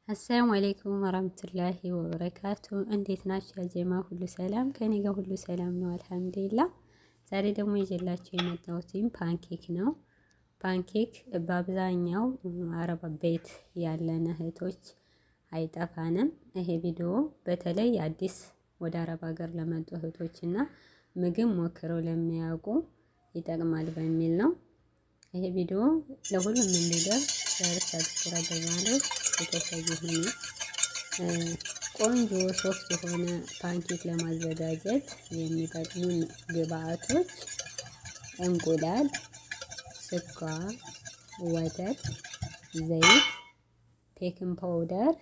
አሰላሙ አለይኩም ወራህመቱላሂ ወበረካቱ። እንዴት ናችሁ ያጀማ? ሁሉ ሰላም ከኔ ጋር ሁሉ ሰላም ነው አልሐምዱሊላህ። ዛሬ ደግሞ ይዤላችሁ የመጣሁት ፓንኬክ ነው። ፓንኬክ በአብዛኛው አረብ ቤት ያለን እህቶች አይጠፋንም። ይሄ ቪዲዮ በተለይ አዲስ ወደ አረብ ሀገር ለመጡ እህቶች እና ምግብ ሞክረው ለሚያውቁ ይጠቅማል በሚል ነው። ይሄ ቪዲዮ ለሁሉም እንዲደርስ ሰብስክራይብ በማድረግ ቤተሰብ ይሁኑ። ቆንጆ ሶፍት የሆነ ፓንኬክ ለማዘጋጀት የሚጠቅሙን ግብአቶች እንቁላል፣ ስኳር፣ ወተት፣ ዘይት፣ ቤኪንግ ፓውደር፣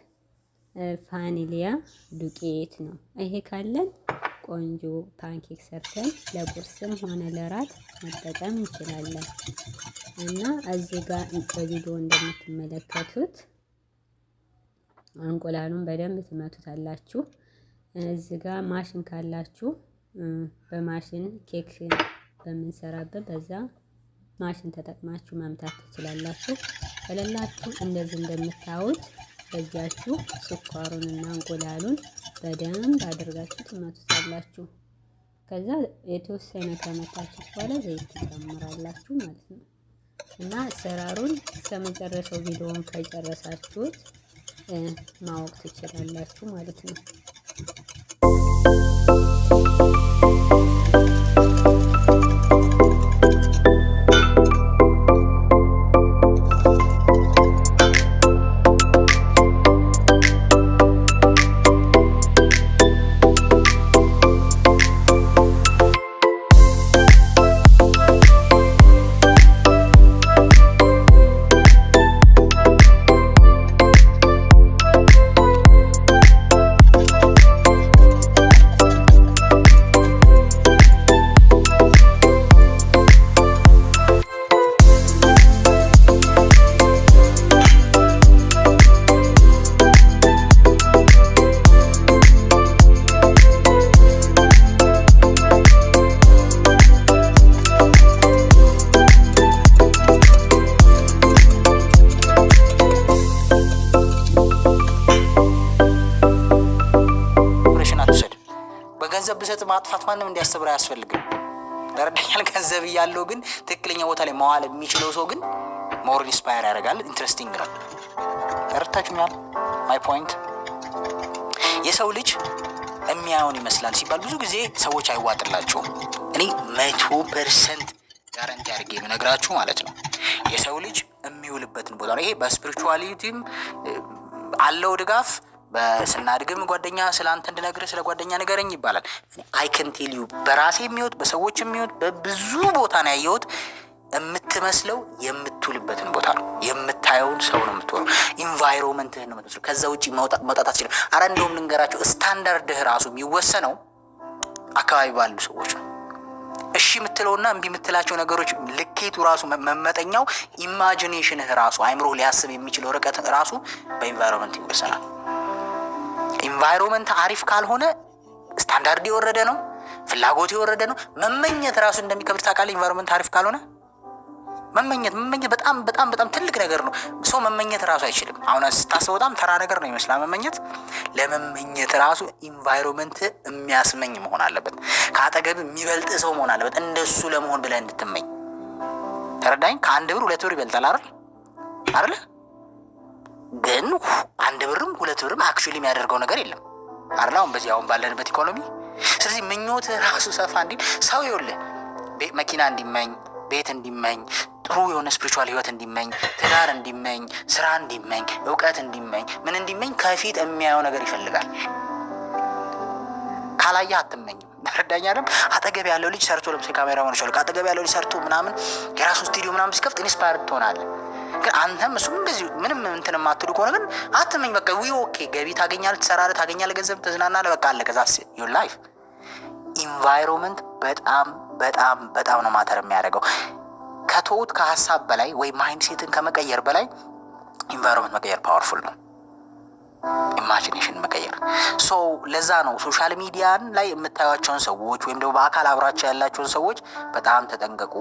ቫኒሊያ ዱቄት ነው። ይሄ ካለን ቆንጆ ፓንኬክ ሰርተን ለቁርስም ሆነ ለራት መጠቀም እንችላለን። እና እዚህ ጋር በቪዲዮ እንደምትመለከቱት እንቁላሉን በደንብ ትመቱታላችሁ። እዚህ ጋር ማሽን ካላችሁ በማሽን ኬክ በምንሰራበት በዛ ማሽን ተጠቅማችሁ መምታት ትችላላችሁ። ከሌላችሁ እንደዚህ እንደምታዩት በእጃችሁ ስኳሩንና እንቁላሉን በደንብ አድርጋችሁ ትመቱታላችሁ። ከዛ የተወሰነ ከመታችሁ በኋላ ዘይት ትጨምራላችሁ ማለት ነው። እና አሰራሩን እስከመጨረሻው ቪዲዮውን ከጨረሳችሁት ማወቅ ትችላላችሁ ማለት ነው። ገንዘብ ብሰጥ ማጥፋት ማንም እንዲያስተብር አያስፈልግም። ለረዳኛል ገንዘብ እያለው ግን ትክክለኛ ቦታ ላይ መዋል የሚችለው ሰው ግን ሞር ኢንስፓየር ያደርጋል። ኢንትረስቲንግ ነው። ተረድታችሁኛል? ማይ ፖይንት የሰው ልጅ የሚያዩን ይመስላል ሲባል ብዙ ጊዜ ሰዎች አይዋጥላቸውም። እኔ 100% ጋራንቲ አድርጌ የምነግራችሁ ማለት ነው የሰው ልጅ የሚውልበትን ቦታ ነው። ይሄ በስፒሪቹዋሊቲም አለው ድጋፍ። በስናድግም ጓደኛ ስላንተ እንድነግርህ ስለ ጓደኛ ንገረኝ ይባላል። አይ ካን ቴል ዩ በራሴ የሚወት በሰዎች የሚወት በብዙ ቦታ ነው ያየሁት። የምትመስለው የምትውልበትን ቦታ ነው። የምታየውን ሰው ነው የምትወረው። ኢንቫይሮንመንትህን ነው የምትመስለው። ከዛ ውጪ መውጣት አትችልም። አረ እንደውም ልንገራቸው፣ ስታንዳርድህ ራሱ የሚወሰነው አካባቢ ባሉ ሰዎች ነው። እሺ የምትለውና እምቢ የምትላቸው ነገሮች ልኬቱ ራሱ መመጠኛው ኢማጂኔሽንህ ራሱ አይምሮ ሊያስብ የሚችለው ርቀት ራሱ በኢንቫይሮንመንት ይወሰናል። ኢንቫይሮንመንት አሪፍ ካልሆነ ስታንዳርድ የወረደ ነው፣ ፍላጎት የወረደ ነው። መመኘት ራሱ እንደሚከብድ ታውቃለህ። ኢንቫይሮንመንት አሪፍ ካልሆነ መመኘት በጣም ትልቅ ነገር ነው። ሰው መመኘት ራሱ አይችልም። አሁን ስታስበው በጣም ተራ ነገር ነው ይመስላል መመኘት። ለመመኘት ራሱ ኢንቫይሮንመንት የሚያስመኝ መሆን አለበት። ከአጠገብ የሚበልጥ ሰው መሆን አለበት እንደሱ ለመሆን ብለህ እንድትመኝ። ተረዳኝ? ከአንድ ብር 2 ብር ይበልጣል አይደል? ግን 1 ብርም 2 ብርም አክቹሊ የሚያደርገው ነገር የለም አይደል? አሁን ባለንበት ኢኮኖሚ። ስለዚህ ምኞት ራሱ ሰፋ እንዲል ሰው ይኸውልህ መኪና እንዲመኝ፣ ቤት እንዲመኝ፣ ጥሩ የሆነ ስፒሪቹዋል ህይወት እንዲመኝ፣ ትዳር እንዲመኝ፣ ስራ እንዲመኝ፣ እውቀት እንዲመኝ፣ ምን እንዲመኝ ከፊት የሚያየው ነገር ይፈልጋል። ካላየህ አትመኝም። ተረዳኛለም? አጠገብ ያለው ልጅ ሰርቶ ለምሳሌ ካሜራማን ይችላል። አጠገብ ያለው ልጅ ሰርቶ ምናምን የራሱ ስቱዲዮ ምናምን ሲከፍት ኢንስፓየርድ ትሆናለህ። ግን አንተም እሱም እንደዚህ ምንም እንትን የማትሉ ከሆነ ግን አትመኝ። በቃ ኦኬ ገቢ ታገኛለህ፣ ትሰራለህ፣ ታገኛለህ ገንዘብ፣ ትዝናናለህ፣ በቃ አለቀ። ዛስ ዩር ላይፍ። ኢንቫይሮንመንት በጣም ነው ማተር የሚያደርገው። ከቶት ከሀሳብ በላይ ወይ ማይንድ ሴትን ከመቀየር በላይ ኢንቫይሮንመንት መቀየር ፓወርፉል ነው። ኢማጂኔሽን መቀየር። ለዛ ነው ሶሻል ሚዲያን ላይ የምታዩቸውን ሰዎች ወይም ደግሞ በአካል አብራቸው ያላቸውን ሰዎች በጣም ተጠንቀቁ።